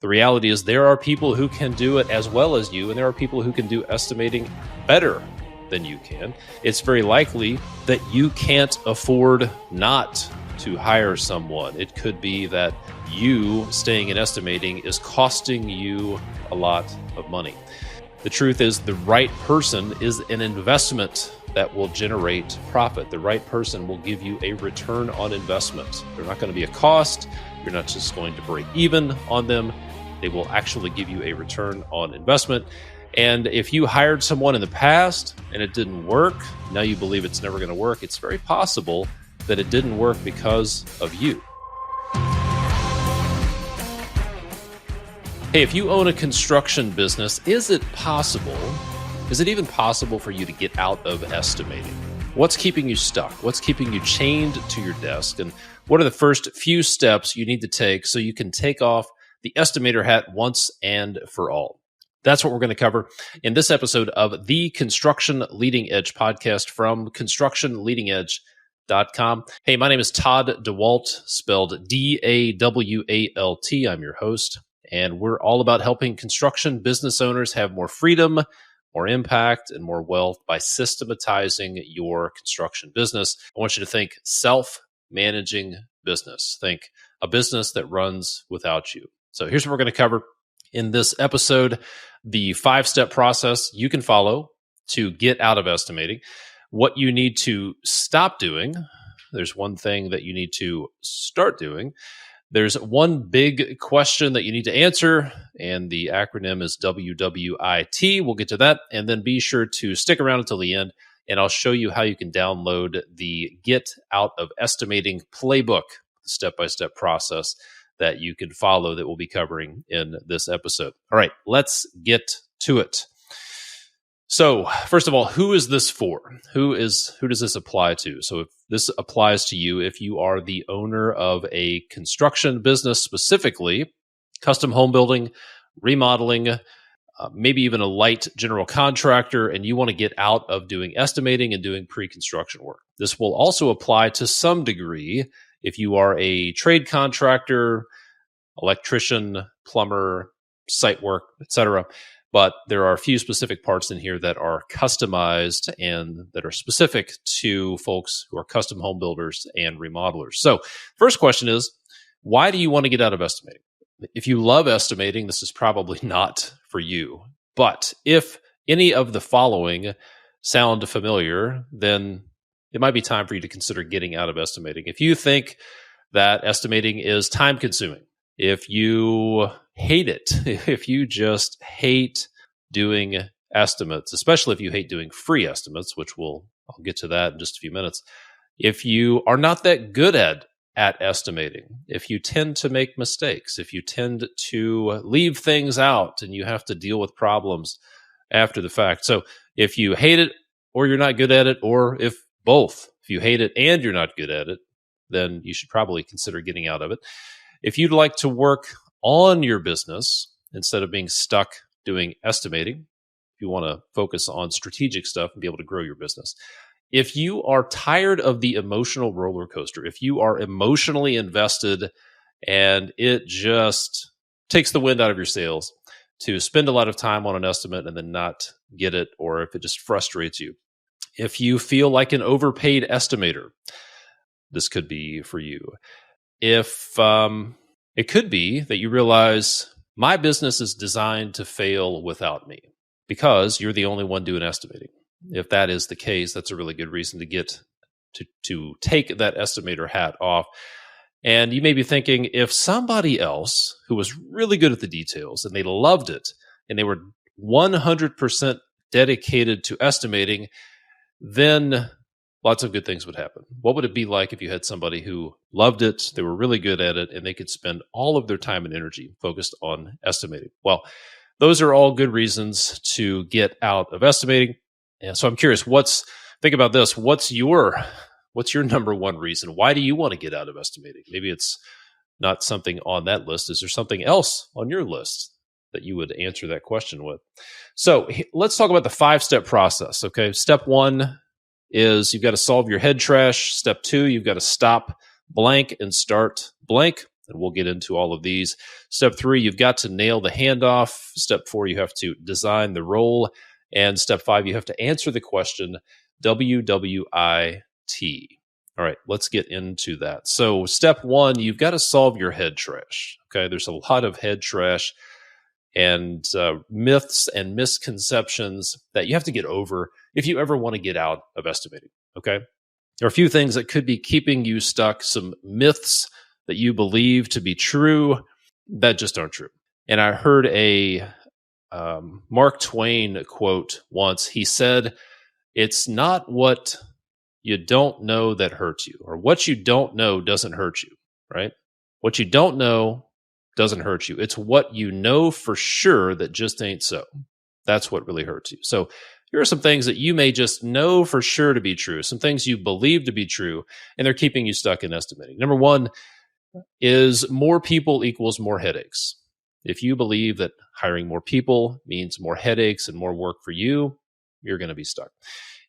The reality is there are people who can do it as well as you, and there are people who can do estimating better than you can. It's very likely that you can't afford not to hire someone. It could be that you staying in estimating is costing you a lot of money. The truth is the right person is an investment that will generate profit. The right person will give you a return on investment. They're not going to be a cost. You're not just going to break even on them. They will actually give you a return on investment. And if you hired someone in the past and it didn't work, now you believe it's never going to work, it's very possible that it didn't work because of you. Hey, if you own a construction business, is it even possible for you to get out of estimating? What's keeping you stuck? What's keeping you chained to your desk? And what are the first few steps you need to take so you can take off the estimator hat once and for all? That's what we're going to cover in this episode of the Construction Leading Edge podcast from constructionleadingedge.com. Hey, my name is Todd Dawalt, spelled Dawalt. I'm your host, and we're all about helping construction business owners have more freedom, more impact, and more wealth by systematizing your construction business. I want you to think self-managing business. Think a business that runs without you. So here's what we're going to cover in this episode: the 5-step process you can follow to get out of estimating, what you need to stop doing. There's one thing that you need to start doing. There's one big question that you need to answer, and the acronym is WWIT. We'll get to that, and then be sure to stick around until the end, and I'll show you how you can download the Get Out of Estimating Playbook, the step-by-step process that you can follow that we'll be covering in this episode. All right, let's get to it. So, first of all, who is this for? Who does this apply to? So, if this applies to you, if you are the owner of a construction business, specifically custom home building, remodeling, maybe even a light general contractor, and you want to get out of doing estimating and doing pre-construction work. This will also apply to some degree if you are a trade contractor, electrician, plumber, site work, etc. But there are a few specific parts in here that are customized and that are specific to folks who are custom home builders and remodelers. So, first question is, why do you want to get out of estimating? If you love estimating, this is probably not for you. But if any of the following sound familiar, then it might be time for you to consider getting out of estimating. If you think that estimating is time consuming, if you hate it, if you just hate doing estimates, especially if you hate doing free estimates, which I'll get to that in just a few minutes. If you are not that good at estimating, if you tend to make mistakes, if you tend to leave things out and you have to deal with problems after the fact. So if you hate it or you're not good at it, or if you hate it and you're not good at it, then you should probably consider getting out of it. If you'd like to work on your business instead of being stuck doing estimating, if you want to focus on strategic stuff and be able to grow your business. If you are tired of the emotional roller coaster, if you are emotionally invested and it just takes the wind out of your sails to spend a lot of time on an estimate and then not get it, or if it just frustrates you. If you feel like an overpaid estimator, this could be for you. If it could be that you realize my business is designed to fail without me because you're the only one doing estimating. If that is the case, that's a really good reason to get to take that estimator hat off. And you may be thinking, if somebody else who was really good at the details and they loved it and they were 100% dedicated to estimating, then lots of good things would happen. What would it be like if you had somebody who loved it, they were really good at it, and they could spend all of their time and energy focused on estimating? Well, those are all good reasons to get out of estimating. And so I'm curious, think about this. What's your number one reason? Why do you want to get out of estimating? Maybe it's not something on that list. Is there something else on your list that you would answer that question with? So let's talk about the 5-step process. Okay. Step 1 is you've got to solve your head trash. Step 2, you've got to stop blank and start blank. And we'll get into all of these. Step 3, you've got to nail the handoff. Step 4, you have to design the role. And step 5, you have to answer the question, WWIT. All right, let's get into that. So step 1, you've got to solve your head trash. Okay, there's a lot of head trash and myths and misconceptions that you have to get over if you ever want to get out of estimating. Okay, there are a few things that could be keeping you stuck, some myths that you believe to be true that just aren't true. And I heard a Mark Twain quote once. He said, "It's not what you don't know that hurts you, or what you don't know doesn't hurt you," right? What you don't know doesn't hurt you. It's what you know for sure that just ain't so. That's what really hurts you. So here are some things that you may just know for sure to be true, some things you believe to be true, and they're keeping you stuck in estimating. Number 1 is more people equals more headaches. If you believe that hiring more people means more headaches and more work for you, you're going to be stuck.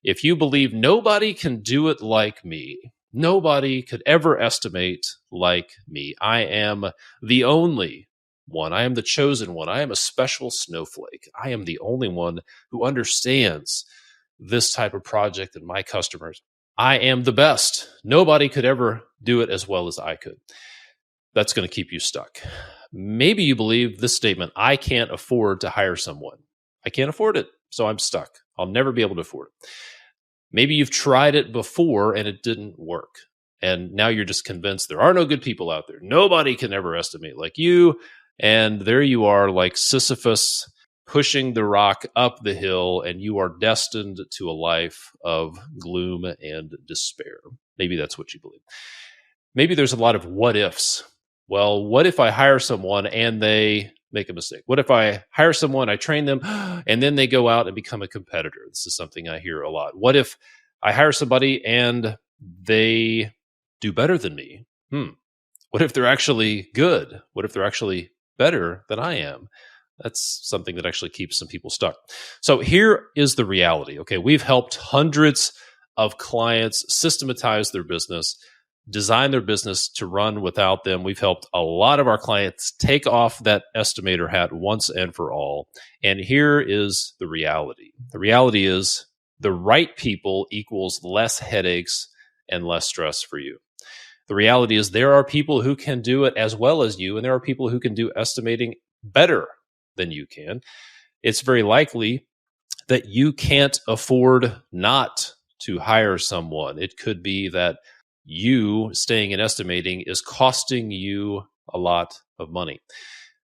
If you believe nobody can do it like me, nobody could ever estimate like me, I am the only one, I am the chosen one, I am a special snowflake, I am the only one who understands this type of project and my customers, I am the best, nobody could ever do it as well as I could. That's going to keep you stuck. Maybe you believe this statement, I can't afford to hire someone. I can't afford it, so I'm stuck. I'll never be able to afford it. Maybe you've tried it before and it didn't work. And now you're just convinced there are no good people out there. Nobody can ever estimate like you. And there you are, like Sisyphus pushing the rock up the hill, and you are destined to a life of gloom and despair. Maybe that's what you believe. Maybe there's a lot of what ifs. Well, what if I hire someone and they make a mistake? What if I hire someone, I train them, and then they go out and become a competitor? This is something I hear a lot. What if I hire somebody and they do better than me? What if they're actually good? What if they're actually better than I am? That's something that actually keeps some people stuck. So here is the reality. Okay, we've helped hundreds of clients systematize their business, design their business to run without them. We've helped a lot of our clients take off that estimator hat once and for all. And here is the reality. The reality is the right people equals less headaches and less stress for you. The reality is there are people who can do it as well as you, and there are people who can do estimating better than you can. It's very likely that you can't afford not to hire someone. It could be that you staying in estimating is costing you a lot of money.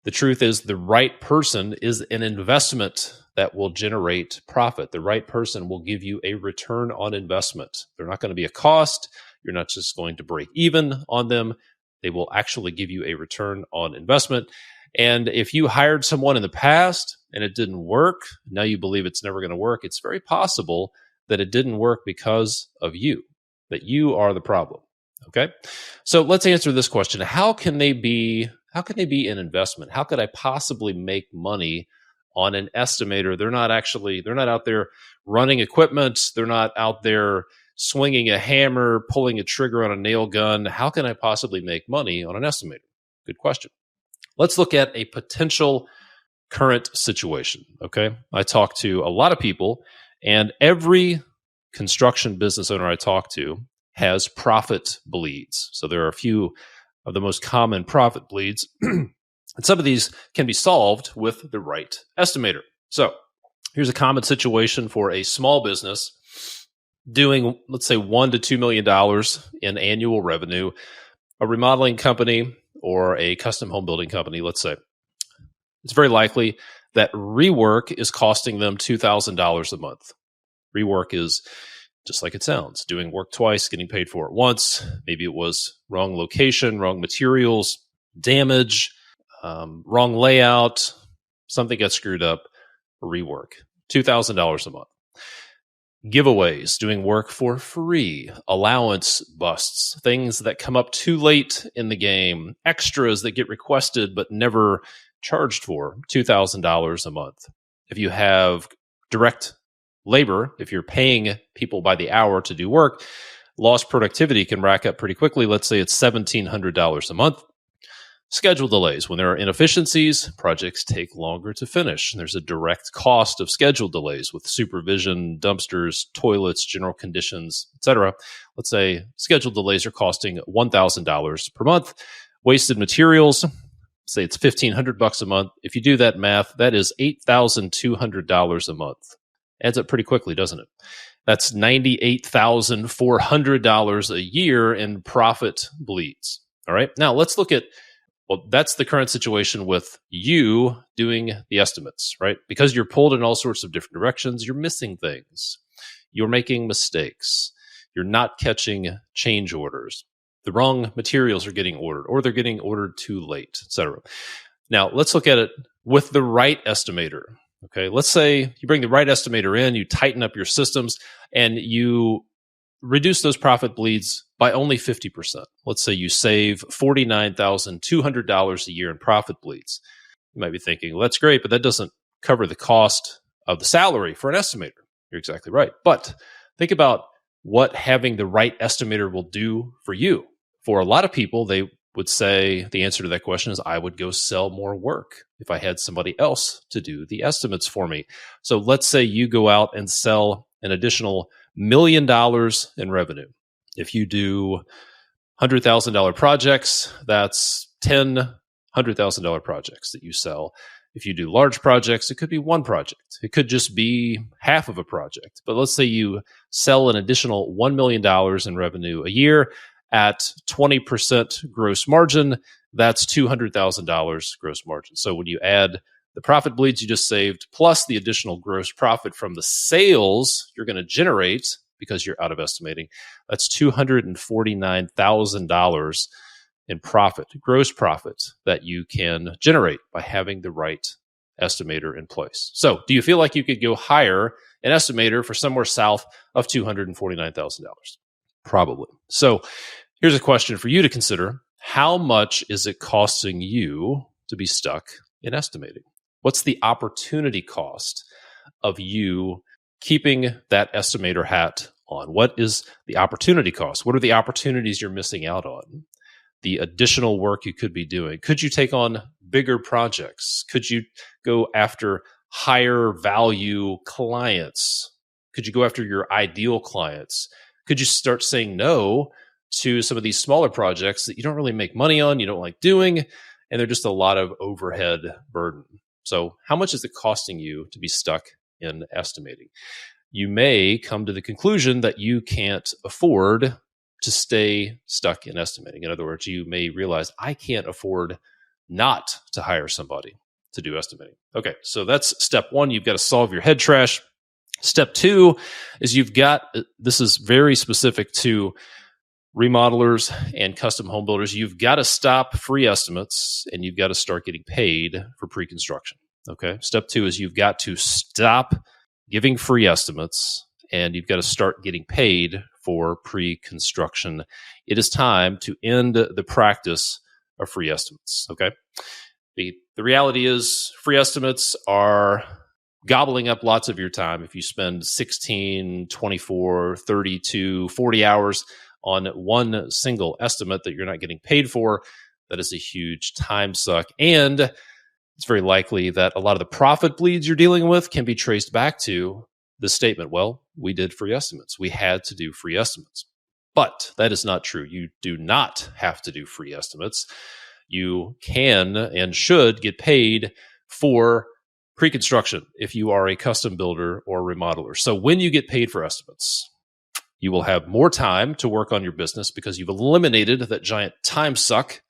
The truth is the right person is an investment that will generate profit. The right person will give you a return on investment. They're not going to be a cost. You're not just going to break even on them. They will actually give you a return on investment. And if you hired someone in the past and it didn't work, now you believe it's never going to work, it's very possible that it didn't work because of you, that you are the problem. Okay? So let's answer this question. How can they be an investment? How could I possibly make money on an estimator? They're not out there running equipment. They're not out there swinging a hammer, pulling a trigger on a nail gun. How can I possibly make money on an estimator? Good question. Let's look at a potential current situation. Okay. I talk to a lot of people, and every construction business owner I talk to has profit bleeds. So there are a few of the most common profit bleeds. And some of these can be solved with the right estimator. So here's a common situation for a small business doing, let's say, $1 to $2 million in annual revenue, a remodeling company or a custom home building company, let's say. It's very likely that rework is costing them $2,000 a month. Rework is just like it sounds, doing work twice, getting paid for it once. Maybe it was wrong location, wrong materials, damage, wrong layout, something got screwed up, rework. $2,000 a month. Giveaways, doing work for free, allowance busts, things that come up too late in the game, extras that get requested but never charged for, $2,000 a month. If you have direct labor, if you're paying people by the hour to do work, lost productivity can rack up pretty quickly. Let's say it's $1,700 a month. Schedule delays. When there are inefficiencies, projects take longer to finish. And there's a direct cost of schedule delays with supervision, dumpsters, toilets, general conditions, etc. Let's say schedule delays are costing $1,000 per month. Wasted materials, say it's $1,500 a month. If you do that math, that is $8,200 a month. Adds up pretty quickly, doesn't it? That's $98,400 a year in profit bleeds. All right. Now let's look at, well, that's the current situation with you doing the estimates, right? Because you're pulled in all sorts of different directions, you're missing things. You're making mistakes. You're not catching change orders. The wrong materials are getting ordered, or they're getting ordered too late, etc. Now, let's look at it with the right estimator. Okay, let's say you bring the right estimator in, you tighten up your systems, and you reduce those profit bleeds by only 50%. Let's say you save $49,200 a year in profit bleeds. You might be thinking, well, that's great, but that doesn't cover the cost of the salary for an estimator. You're exactly right. But think about what having the right estimator will do for you. For a lot of people, they would say the answer to that question is, I would go sell more work if I had somebody else to do the estimates for me. So let's say you go out and sell an additional $1 million in revenue. If you do $100,000 projects, that's 10 $100,000 projects that you sell. If you do large projects, it could be one project. It could just be half of a project. But let's say you sell an additional $1 million in revenue a year at 20% gross margin. That's $200,000 gross margin. So when you add the profit bleeds you just saved, plus the additional gross profit from the sales you're going to generate because you're out of estimating, that's $249,000 in profit, gross profit that you can generate by having the right estimator in place. So do you feel like you could go hire an estimator for somewhere south of $249,000? Probably. So here's a question for you to consider. How much is it costing you to be stuck in estimating? What's the opportunity cost of you keeping that estimator hat on? What is the opportunity cost? What are the opportunities you're missing out on? The additional work you could be doing. Could you take on bigger projects? Could you go after higher value clients? Could you go after your ideal clients? Could you start saying no to some of these smaller projects that you don't really make money on, you don't like doing, and they're just a lot of overhead burden? So how much is it costing you to be stuck in estimating? You may come to the conclusion that you can't afford to stay stuck in estimating. In other words, you may realize, I can't afford not to hire somebody to do estimating. Okay, so that's step one. You've got to solve your head trash. Step two is this is very specific to remodelers and custom home builders. You've got to stop free estimates and you've got to start getting paid for pre-construction. Okay. Step two is you've got to stop giving free estimates and you've got to start getting paid for pre-construction. It is time to end the practice of free estimates. Okay. The reality is free estimates are gobbling up lots of your time. If you spend 16, 24, 32, 40 hours on one single estimate that you're not getting paid for, that is a huge time suck. And it's very likely that a lot of the profit bleeds you're dealing with can be traced back to the statement, well, we did free estimates. We had to do free estimates. But that is not true. You do not have to do free estimates. You can and should get paid for pre-construction if you are a custom builder or remodeler. So when you get paid for estimates, you will have more time to work on your business because you've eliminated that giant time suck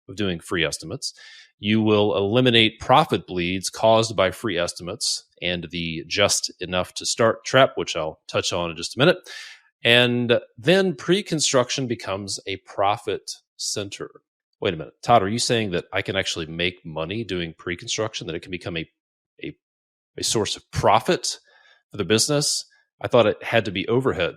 of doing free estimates. You will eliminate profit bleeds caused by free estimates and the just enough to start trap, which I'll touch on in just a minute. And then pre-construction becomes a profit center. Wait a minute, Todd, are you saying that I can actually make money doing pre-construction, that it can become a source of profit for the business? I thought it had to be overhead.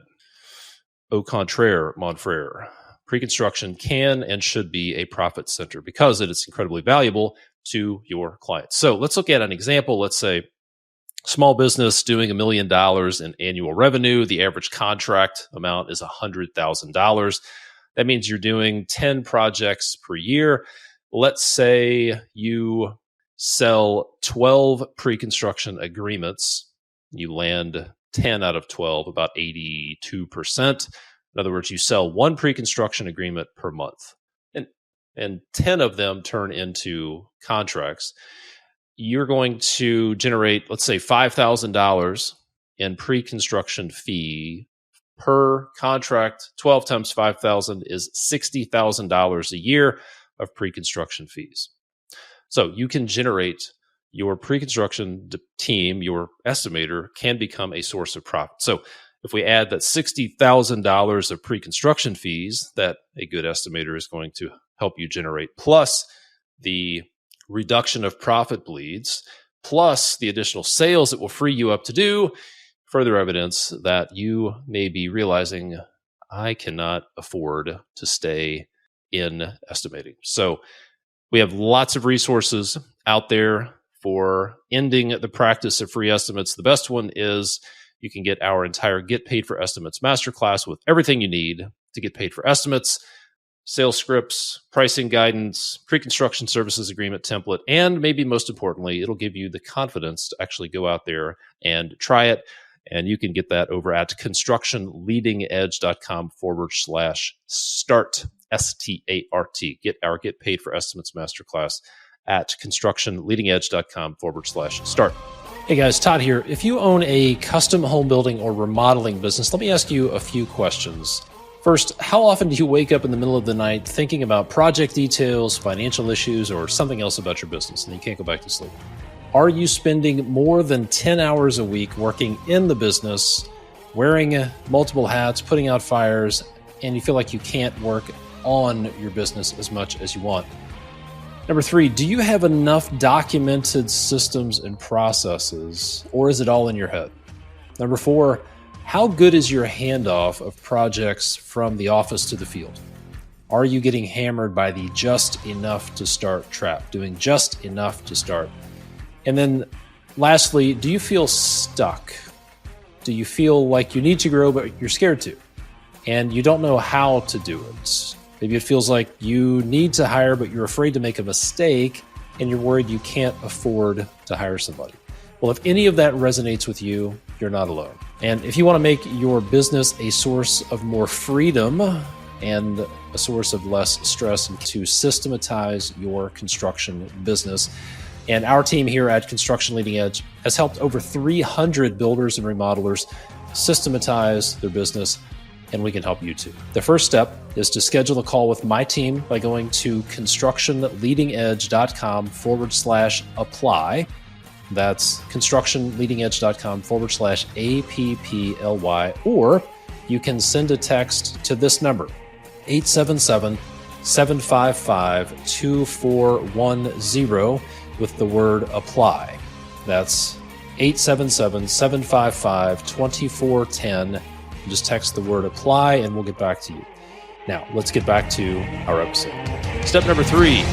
Au contraire, mon frere. Pre-construction can and should be a profit center because it is incredibly valuable to your clients. So let's look at an example. Let's say small business doing $1 million in annual revenue. The average contract amount is $100,000. That means you're doing 10 projects per year. let's say you sell 12 pre-construction agreements. You land 10 out of 12, about 82%. In other words, you sell one pre-construction agreement per month, and 10 of them turn into contracts. You're going to generate, let's say, $5,000 in pre-construction fee per contract. 12 times 5,000 is $60,000 a year of pre-construction fees. So you can generate your pre-construction team, your estimator can become a source of profit. So if we add that $60,000 of pre-construction fees that a good estimator is going to help you generate, plus the reduction of profit bleeds, plus the additional sales it will free you up to do, further evidence that you may be realizing, I cannot afford to stay in estimating. So we have lots of resources out there for ending the practice of free estimates. The best one is you can get our entire Get Paid for Estimates masterclass with everything you need to get paid for estimates, sales scripts, pricing guidance, pre-construction services agreement template, and maybe most importantly, it'll give you the confidence to actually go out there and try it. And you can get that over at constructionleadingedge.com/start, START. Get our Get Paid for Estimates masterclass at constructionleadingedge.com/start. Hey guys, Todd here. If you own a custom home building or remodeling business, let me ask you a few questions. First, how often do you wake up in the middle of the night thinking about project details, financial issues, or something else about your business, and you can't go back to sleep? Are you spending more than 10 hours a week working in the business, wearing multiple hats, putting out fires, and you feel like you can't work on your business as much as you want? Number 3, do you have enough documented systems and processes, or is it all in your head? Number 4, how good is your handoff of projects from the office to the field? Are you getting hammered by the just enough to start trap, doing just enough to start? And then lastly, do you feel stuck? Do you feel like you need to grow, but you're scared to, and you don't know how to do it? Maybe it feels like you need to hire, but you're afraid to make a mistake, and you're worried you can't afford to hire somebody. Well, if any of that resonates with you, you're not alone. And if you want to make your business a source of more freedom and a source of less stress, and to systematize your construction business, and our team here at Construction Leading Edge has helped over 300 builders and remodelers systematize their business, and we can help you too. The first step is to schedule a call with my team by going to constructionleadingedge.com/apply. That's constructionleadingedge.com/APPLY, or you can send a text to this number, 877-755-2410 with the word apply. That's 877-755-2410. Just text the word apply and we'll get back to you. Now, let's get back to our episode. Step number 3,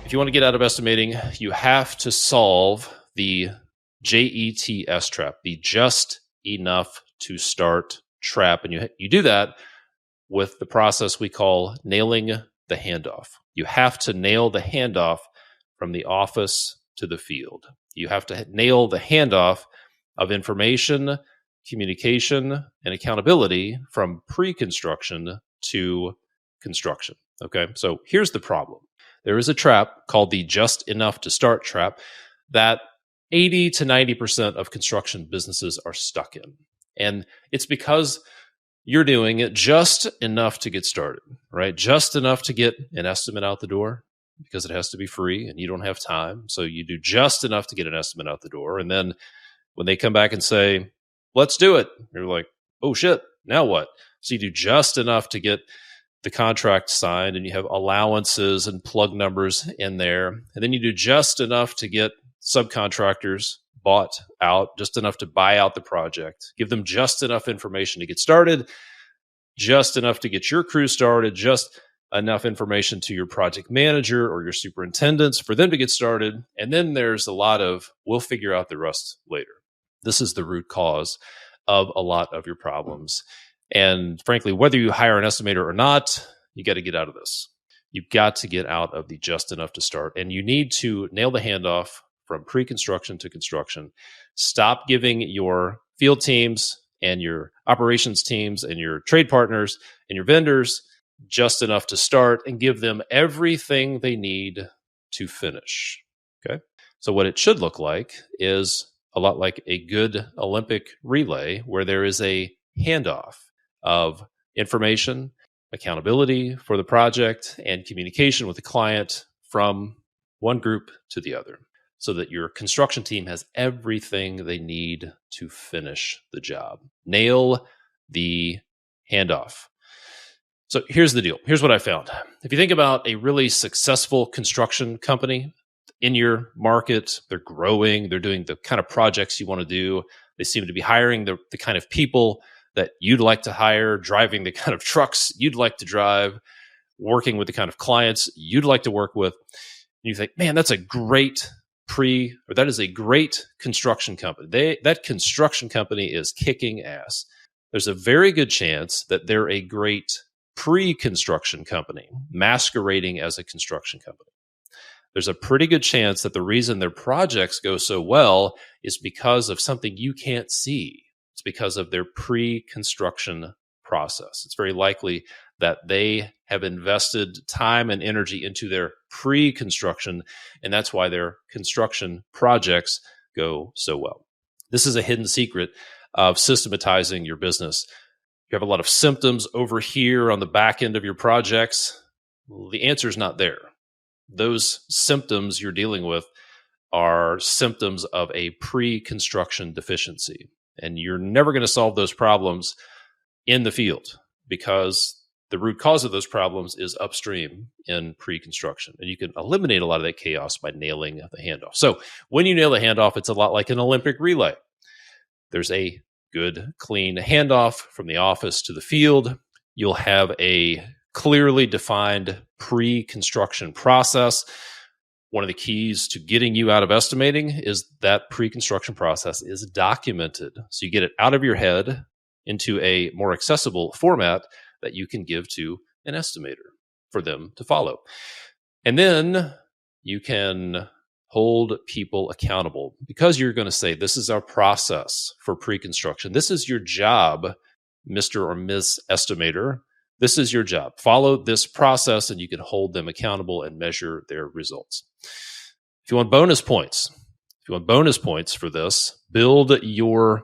if you want to get out of estimating, you have to solve the JETS trap, the just enough to start trap. And you do that with the process we call nailing the handoff. You have to nail the handoff from the office to the field. You have to nail the handoff of information, communication, and accountability from pre-construction to construction. Okay, so here's the problem. There is a trap called the just enough to start trap that 80 to 90% of construction businesses are stuck in. And it's because you're doing it just enough to get started, right? Just enough to get an estimate out the door because it has to be free and you don't have time. So you do just enough to get an estimate out the door. And then when they come back and say, let's do it, you're like, oh shit, now what? So you do just enough to get the contract signed and you have allowances and plug numbers in there. And then you do just enough to get subcontractors bought out, just enough to buy out the project, give them just enough information to get started, just enough to get your crew started, just enough information to your project manager or your superintendents for them to get started. And then there's a lot of, we'll figure out the rest later. This is the root cause of a lot of your problems. And frankly, whether you hire an estimator or not, you got to get out of this. You've got to get out of the just enough to start, and you need to nail the handoff from pre-construction to construction. Stop giving your field teams and your operations teams and your trade partners and your vendors just enough to start, and give them everything they need to finish. Okay. So what it should look like is a lot like a good Olympic relay, where there is a handoff of information, accountability for the project, and communication with the client from one group to the other, so that your construction team has everything they need to finish the job. Nail the handoff. So here's the deal. Here's what I found. If you think about a really successful construction company in your market, they're growing, they're doing the kind of projects you want to do. They seem to be hiring the kind of people that you'd like to hire, driving the kind of trucks you'd like to drive, working with the kind of clients you'd like to work with. And you think, man, that is a great construction company. That construction company is kicking ass. There's a very good chance that they're a great pre-construction company masquerading as a construction company. There's a pretty good chance that the reason their projects go so well is because of something you can't see. It's because of their pre-construction process. It's very likely that they have invested time and energy into their pre-construction, and that's why their construction projects go so well. This is a hidden secret of systematizing your business. You have a lot of symptoms over here on the back end of your projects. Well, the answer is not there. Those symptoms you're dealing with are symptoms of a pre-construction deficiency. And you're never going to solve those problems in the field, because the root cause of those problems is upstream in pre-construction. And you can eliminate a lot of that chaos by nailing the handoff. So when you nail the handoff, it's a lot like an Olympic relay. There's a good, clean handoff from the office to the field. You'll have a clearly defined pre-construction process. One of the keys to getting you out of estimating is that pre-construction process is documented. So you get it out of your head into a more accessible format that you can give to an estimator for them to follow. And then you can hold people accountable, because you're going to say, this is our process for pre-construction. This is your job, Mr. or Ms. Estimator. This is your job. Follow this process, and you can hold them accountable and measure their results. If you want bonus points for this, build your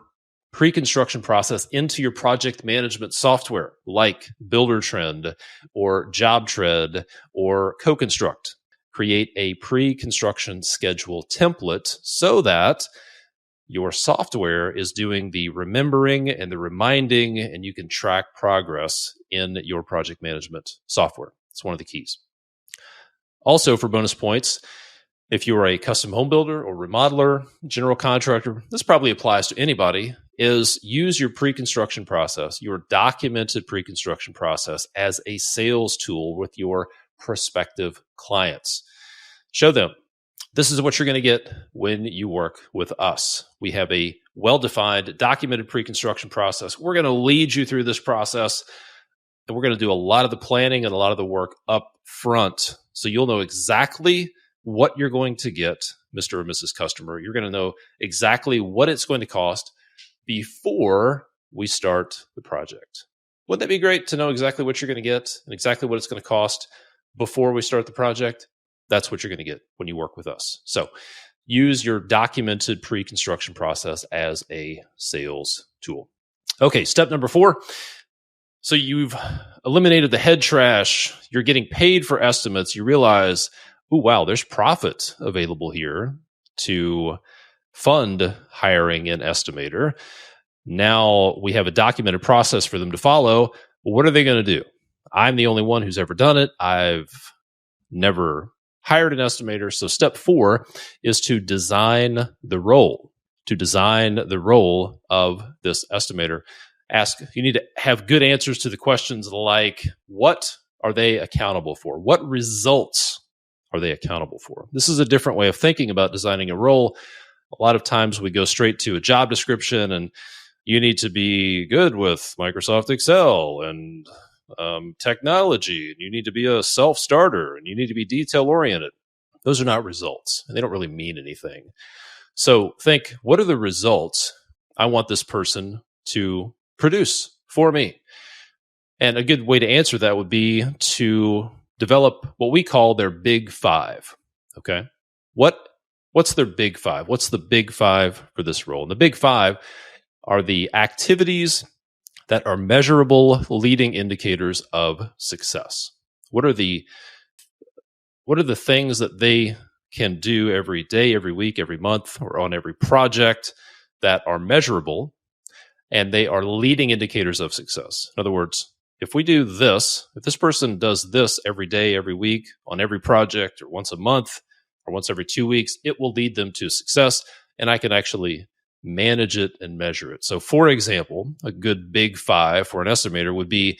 pre-construction process into your project management software like Buildertrend or JobTread or CoConstruct. Create a pre-construction schedule template so that your software is doing the remembering and the reminding, and you can track progress in your project management software. It's one of the keys. Also, for bonus points, if you're a custom home builder or remodeler, general contractor, this probably applies to anybody, is use your pre-construction process, your documented pre-construction process, as a sales tool with your prospective clients. Show them, this is what you're going to get when you work with us. We have a well-defined, documented pre-construction process. We're going to lead you through this process, and we're going to do a lot of the planning and a lot of the work up front. So you'll know exactly what you're going to get, Mr. or Mrs. Customer. You're going to know exactly what it's going to cost before we start the project. Wouldn't that be great to know exactly what you're going to get and exactly what it's going to cost before we start the project? That's what you're going to get when you work with us. So use your documented pre-construction process as a sales tool. Okay, step number 4. So you've eliminated the head trash. You're getting paid for estimates. You realize, oh, wow, there's profit available here to fund hiring an estimator. Now we have a documented process for them to follow. What are they going to do? I'm the only one who's ever done it. I've never hired an estimator. So step 4 is to design the role. To design the role of this estimator. You need to have good answers to the questions like, what are they accountable for? What results are they accountable for? This is a different way of thinking about designing a role. A lot of times we go straight to a job description, and you need to be good with Microsoft Excel and technology, and you need to be a self-starter, and you need to be detail-oriented. Those are not results, and they don't really mean anything. So think, what are the results I want this person to produce for me? And a good way to answer that would be to develop what we call their big five. Okay. What's their big five? What's the big five for this role? And the big five are the activities that are measurable leading indicators of success. What are the things that they can do every day, every week, every month, or on every project that are measurable, and they are leading indicators of success? In other words, if we do this, if this person does this every day, every week, on every project, or once a month, or once every 2 weeks, it will lead them to success, and I can actually manage it and measure it. So, for example, a good big five for an estimator would be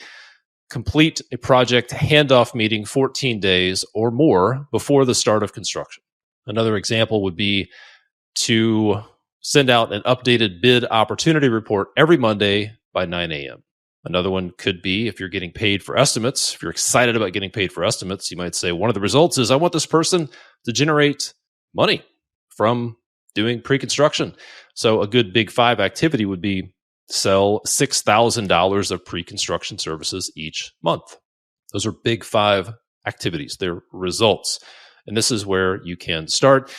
complete a project handoff meeting 14 days or more before the start of construction. Another example would be to send out an updated bid opportunity report every Monday by 9 a.m. Another one could be, if you're getting paid for estimates, if you're excited about getting paid for estimates, you might say one of the results is I want this person to generate money from doing pre-construction. So a good big five activity would be sell $6,000 of pre-construction services each month. Those are big five activities. They're results. And this is where you can start.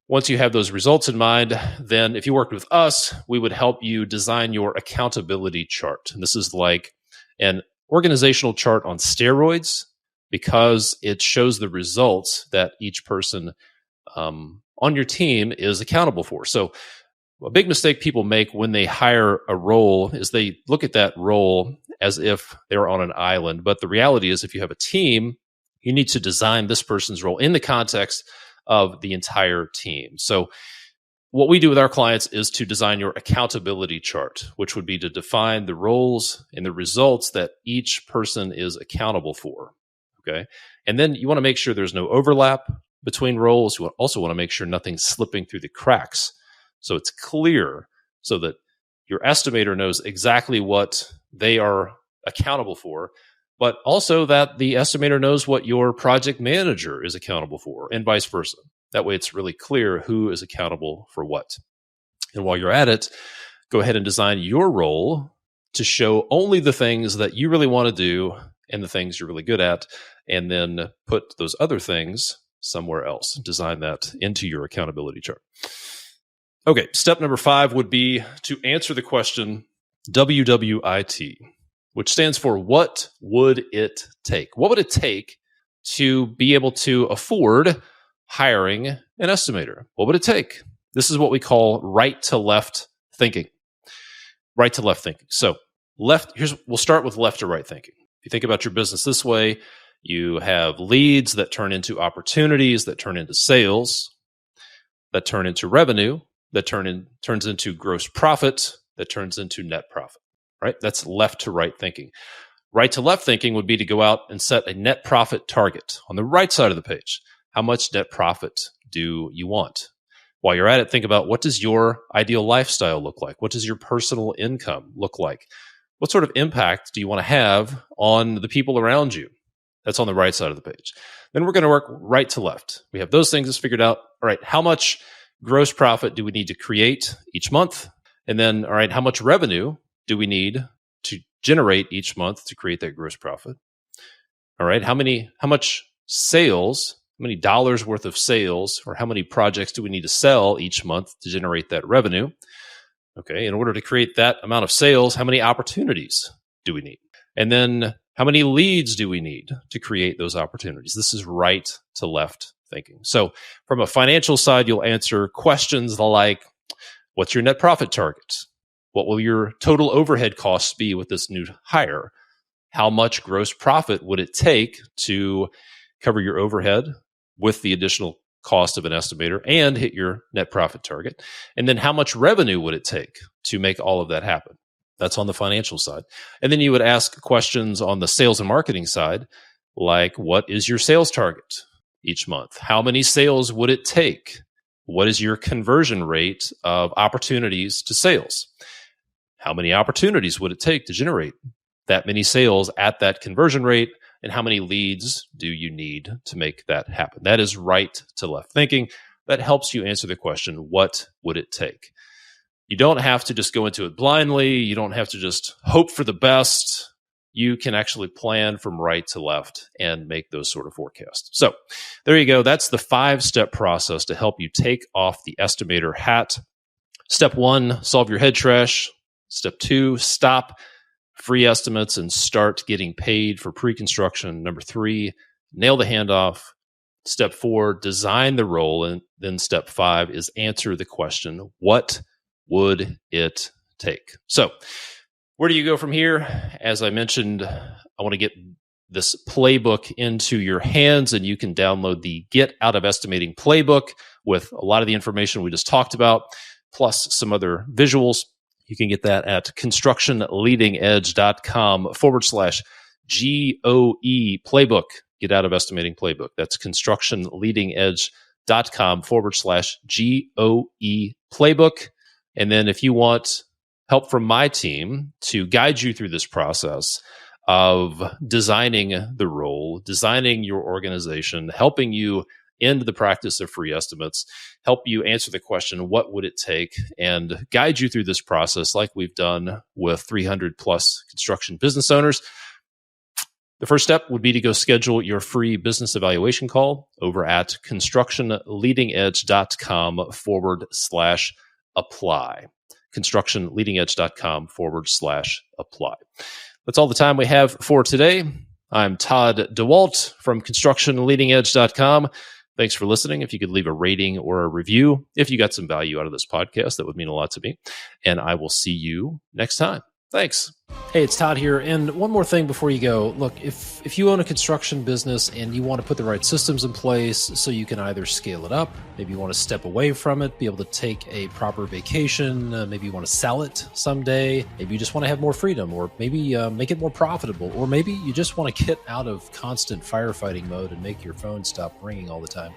Once you have those results in mind, then if you worked with us, we would help you design your accountability chart. And this is like an organizational chart on steroids because it shows the results that each person on your team is accountable for. So a big mistake people make when they hire a role is they look at that role as if they're on an island. But the reality is, if you have a team, you need to design this person's role in the context of the entire team. So what we do with our clients is to design your accountability chart, which would be to define the roles and the results that each person is accountable for. Okay. And then you want to make sure there's no overlap between roles. You also want to make sure nothing's slipping through the cracks. So it's clear so that your estimator knows exactly what they are accountable for, but also that the estimator knows what your project manager is accountable for, and vice versa. That way it's really clear who is accountable for what. And while you're at it, go ahead and design your role to show only the things that you really want to do and the things you're really good at, and then put those other things somewhere else. Design that into your accountability chart. Okay, step number 5 would be to answer the question WWIT, which stands for what would it take? What would it take to be able to afford hiring an estimator? What would it take? This is what we call right to left thinking. Right to left thinking. So we'll start with left to right thinking. If you think about your business this way, you have leads that turn into opportunities, that turn into sales, that turn into revenue, that turns into gross profit, that turns into net profit, right? That's left to right thinking. Right to left thinking would be to go out and set a net profit target on the right side of the page. How much net profit do you want? While you're at it, think about, what does your ideal lifestyle look like? What does your personal income look like? What sort of impact do you want to have on the people around you? That's on the right side of the page. Then we're going to work right to left. We have those things figured out. All right, how much gross profit do we need to create each month? And then, all right, how much revenue do we need to generate each month to create that gross profit? All right, how much sales, how many dollars worth of sales, or how many projects do we need to sell each month to generate that revenue? Okay, in order to create that amount of sales, how many opportunities do we need? And then how many leads do we need to create those opportunities? This is right to left thinking. So from a financial side, you'll answer questions like, what's your net profit target? What will your total overhead costs be with this new hire? How much gross profit would it take to cover your overhead with the additional cost of an estimator and hit your net profit target? And then how much revenue would it take to make all of that happen? That's on the financial side. And then you would ask questions on the sales and marketing side, like, what is your sales target each month? How many sales would it take? What is your conversion rate of opportunities to sales? How many opportunities would it take to generate that many sales at that conversion rate, and how many leads do you need to make that happen? That is right to left thinking. That helps you answer the question, what would it take? You don't have to just go into it blindly. You don't have to just hope for the best. You can actually plan from right to left and make those sort of forecasts. So there you go. That's the 5-step process to help you take off the estimator hat. Step 1, solve your head trash. Step 2, stop free estimates and start getting paid for pre-construction. Number 3, nail the handoff. Step 4, design the role. And then step 5 is answer the question, what would it take? So where do you go from here? As I mentioned, I want to get this playbook into your hands, and you can download the Get Out of Estimating Playbook with a lot of the information we just talked about, plus some other visuals. You can get that at constructionleadingedge.com/GOE playbook. Get Out of Estimating Playbook. That's constructionleadingedge.com/GOE playbook. And then if you want help from my team to guide you through this process of designing the role, designing your organization, helping you end the practice of free estimates, help you answer the question, what would it take, and guide you through this process like we've done with 300 plus construction business owners. The first step would be to go schedule your free business evaluation call over at constructionleadingedge.com/apply. constructionleadingedge.com/apply. That's all the time we have for today. I'm Todd Dawalt from constructionleadingedge.com. Thanks for listening. If you could leave a rating or a review, if you got some value out of this podcast, that would mean a lot to me. And I will see you next time. Thanks. Hey, it's Todd here. And one more thing before you go. Look, if you own a construction business and you want to put the right systems in place so you can either scale it up, maybe you want to step away from it, be able to take a proper vacation, maybe you want to sell it someday, maybe you just want to have more freedom, or maybe make it more profitable, or maybe you just want to get out of constant firefighting mode and make your phone stop ringing all the time.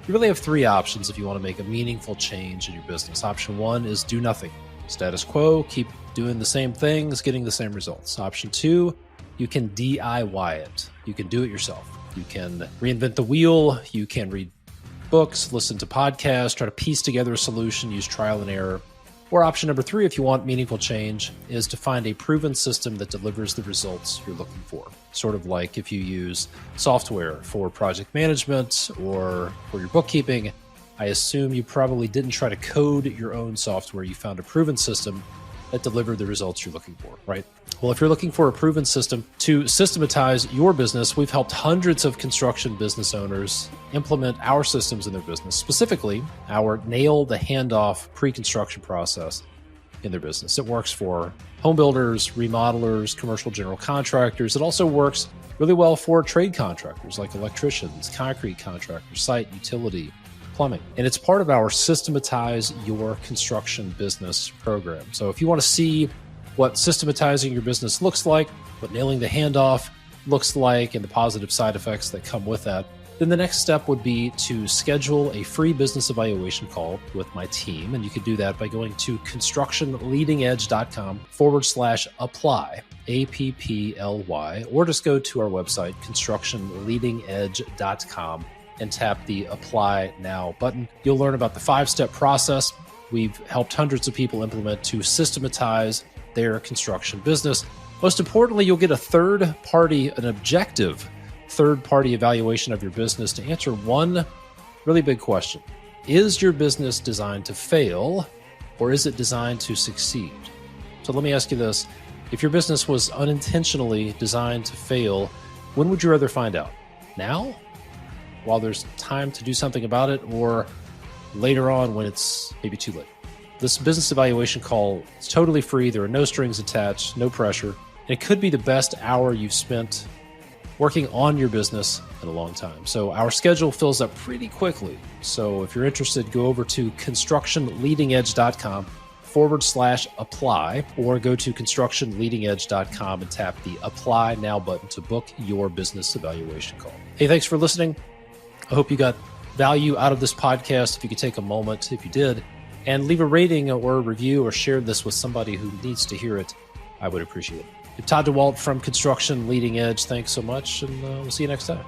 You really have 3 options if you want to make a meaningful change in your business. Option 1 is do nothing. Status quo, keep doing the same things, getting the same results. Option 2, you can DIY it. You can do it yourself. You can reinvent the wheel. You can read books, listen to podcasts, try to piece together a solution, use trial and error. Or option number 3, if you want meaningful change, is to find a proven system that delivers the results you're looking for. Sort of like if you use software for project management or for your bookkeeping, I assume you probably didn't try to code your own software. You found a proven system that delivered the results you're looking for, right? Well, if you're looking for a proven system to systematize your business, we've helped hundreds of construction business owners implement our systems in their business, specifically our nail the handoff pre-construction process in their business. It works for home builders, remodelers, commercial general contractors. It also works really well for trade contractors like electricians, concrete contractors, site, utility, plumbing. And it's part of our Systematize Your Construction Business program. So if you want to see what systematizing your business looks like, what nailing the handoff looks like, and the positive side effects that come with that, then the next step would be to schedule a free business evaluation call with my team. And you can do that by going to constructionleadingedge.com/apply, APPLY, or just go to our website, constructionleadingedge.com, and tap the Apply Now button. You'll learn about the 5-step process we've helped hundreds of people implement to systematize their construction business. Most importantly, you'll get an objective third-party evaluation of your business to answer one really big question. Is your business designed to fail, or is it designed to succeed? So let me ask you this. If your business was unintentionally designed to fail, when would you rather find out? Now, while there's time to do something about it, or later on when it's maybe too late? This business evaluation call is totally free. There are no strings attached, no pressure. And it could be the best hour you've spent working on your business in a long time. So our schedule fills up pretty quickly. So if you're interested, go over to constructionleadingedge.com/apply, or go to constructionleadingedge.com and tap the Apply Now button to book your business evaluation call. Hey, thanks for listening. I hope you got value out of this podcast. If you could take a moment, if you did, and leave a rating or a review, or share this with somebody who needs to hear it, I would appreciate it. Todd Dawalt from Construction Leading Edge, thanks so much, and we'll see you next time.